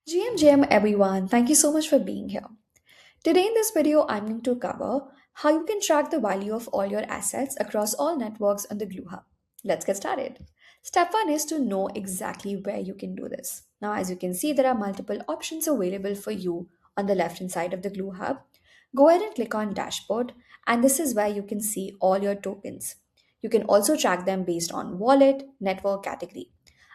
GM everyone, thank you so much for being here. Today in this video, I'm going to cover how you can track the value of all your assets across all networks on the Glue Hub. Let's get started. Step 1 is to know exactly where you can do this. Now, as you can see, there are multiple options available for you on the left hand side of the Glue Hub. Go ahead and click on Dashboard, and this is where you can see all your tokens. You can also track them based on wallet, network category.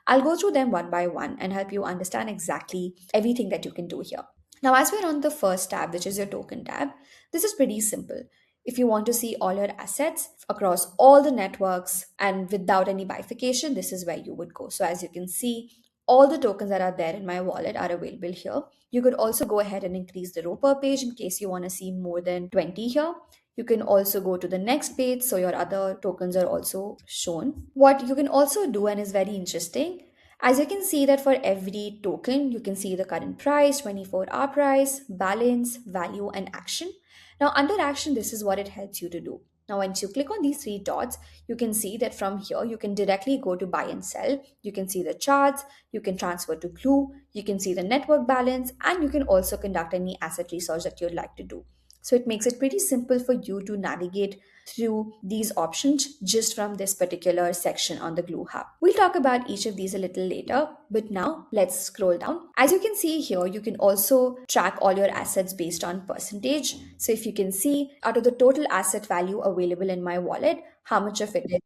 I'll go through them one by one and help you understand exactly everything that you can do here. Now, as we're on the first tab, which is your token tab, this is pretty simple. If you want to see all your assets across all the networks and without any bifurcation, this is where you would go. So, as you can see, all the tokens that are there in my wallet are available here. You could also go ahead and increase the row per page in case you want to see more than 20 here. You can also go to the next page, so your other tokens are also shown. What you can also do, and is very interesting, as you can see that for every token, you can see the current price, 24-hour price, balance, value, and action. Now, under action, this is what it helps you to do. Now, once you click on these three dots, you can see that from here, you can directly go to buy and sell. You can see the charts, you can transfer to Glue, you can see the network balance, and you can also conduct any asset research that you'd like to do. So it makes it pretty simple for you to navigate through these options just from this particular section on the Glue Hub. We'll talk about each of these a little later, but now let's scroll down. As you can see here, you can also track all your assets based on percentage. So if you can see out of the total asset value available in my wallet, how much of it is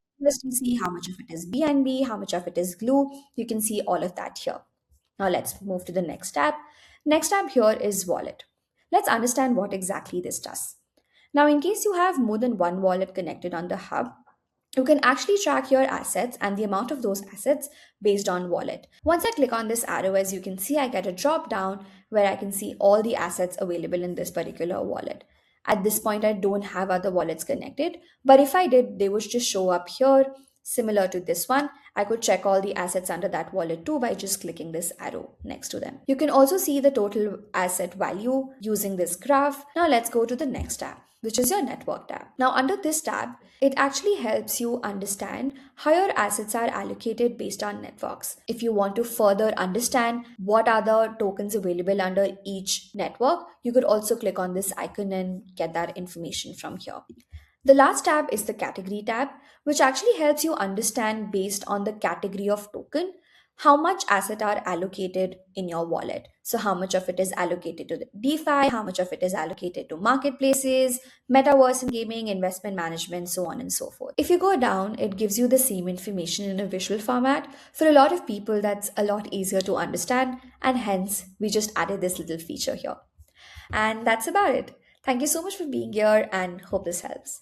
USDC, how much of it is BNB, how much of it is Glue, you can see all of that here. Now let's move to the next tab. Next tab here is wallet. Let's understand what exactly this does. Now, in case you have more than one wallet connected on the hub, you can actually track your assets and the amount of those assets based on wallet. Once I click on this arrow, as you can see, I get a drop down where I can see all the assets available in this particular wallet. At this point, I don't have other wallets connected, but if I did, they would just show up here. Similar to this one, I could check all the assets under that wallet too by just clicking this arrow next to them. You can also see the total asset value using this graph. Now let's go to the next tab, which is your network tab. Now, under this tab, it actually helps you understand how your assets are allocated based on networks. If you want to further understand what are the tokens available under each network, you could also click on this icon and get that information from here. The last tab is the category tab, which actually helps you understand based on the category of token how much asset are allocated in your wallet. So how much of it is allocated to the DeFi, how much of it is allocated to marketplaces, metaverse and gaming, investment management, so on and so forth. If you go down, it gives you the same information in a visual format. For a lot of people, that's a lot easier to understand, and hence we just added this little feature here. And that's about it. Thank you so much for being here and hope this helps.